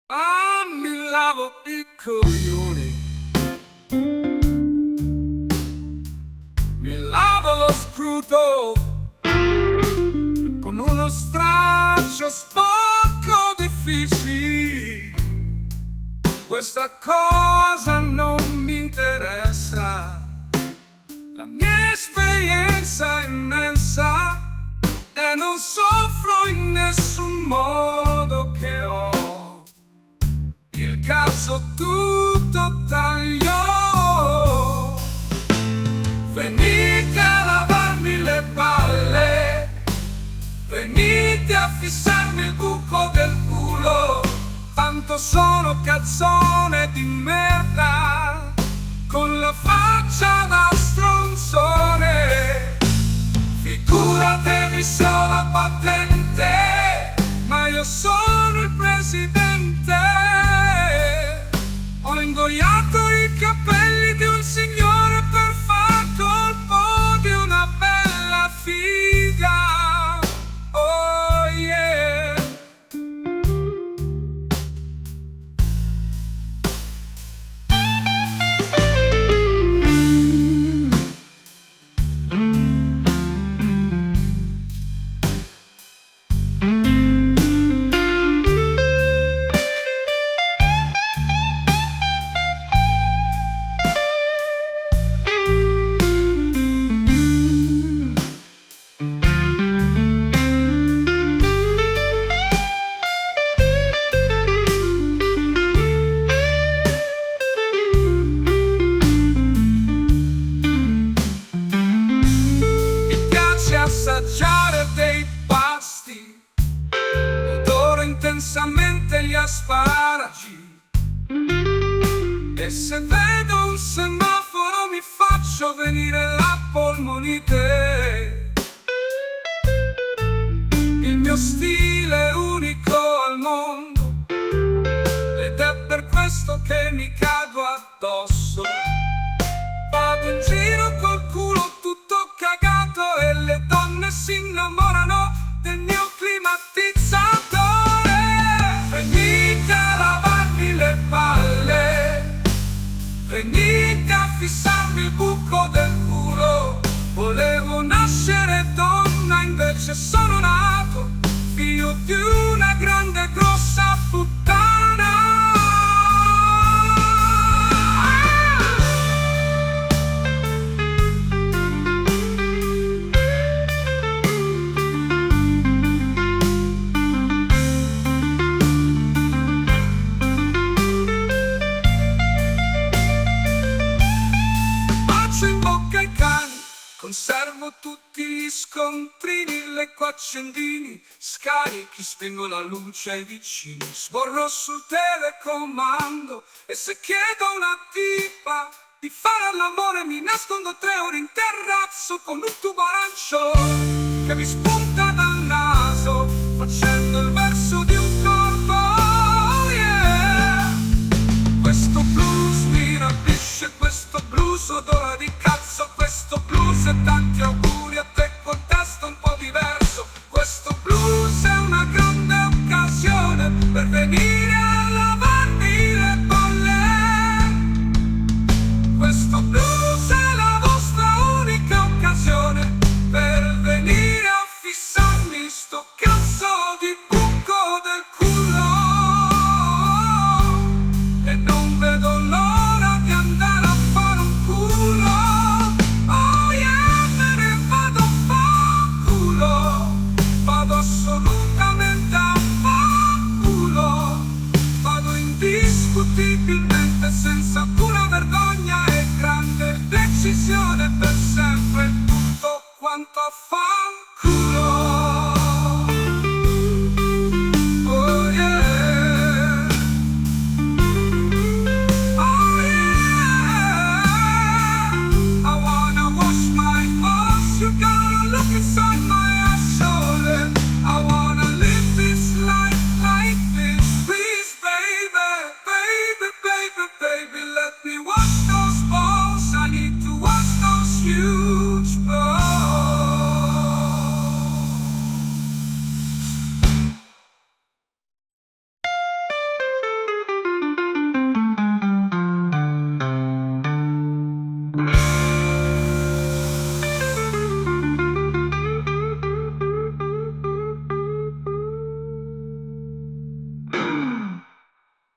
Mi lavo i coglioni, mi lavo lo scruto con uno straccio sporco di fischi. Questa cosa non mi interessa, la mia esperienza è immensa e non soffro in nessun modo che ho il caso tutto taglio. Venite a lavarmi le palle, venite a fissarmi il buco del culo, tanto sono cazzone di merda con la faccia da stronzone. Figuratevi se ho la patente, ma io sono il presidente. Ho ingoiato i capelli di un signore per far colpo di una bella figa. Oh yeah. Assaggiare dei pasti, adoro intensamente gli asparagi, e se vedo un semaforo mi faccio venire la polmonite. Il mio stile è unico al mondo ed è per questo che mi cago addosso. Vado in giro col culo tutto cagato e le donne si innamorano del mio climatizzatore. Venite a lavarmi le palle, venite a fissarmi il buco del culo. Volevo nascere donna, invece sono nato figlio di una grande grossa puttana. Conservo tutti gli scontrini, lecco accendini, scarichi, spengo la luce ai vicini, sborro sul telecomando e se chiedo a una tipa di fare all'amore mi nascondo 3 ore in terrazzo con un tubo arancio che mi spunta dal naso facendo il verso di un corpo. Oh yeah. Questo blues mi rapisce, questo blues odora di cazzo, questo blues e tanti auguri a te col testo un po' diverso. Questo blues è una grande occasione per venire a lavarmi le palle. Questo blues è la vostra unica occasione per venire a fissarmi sto cazzo di buco del culo. E non vedo l'ora di andare a fare un culo. Oh yeah, me ne vado a fanculo. Vado assolutamente a fanculo. Vado indiscutibilmente senza alcuna vergogna e grande decisione per sempre tutto quanto a fanculo. Oh yeah. Oh yeah. I wanna wash my balls, you gotta look inside my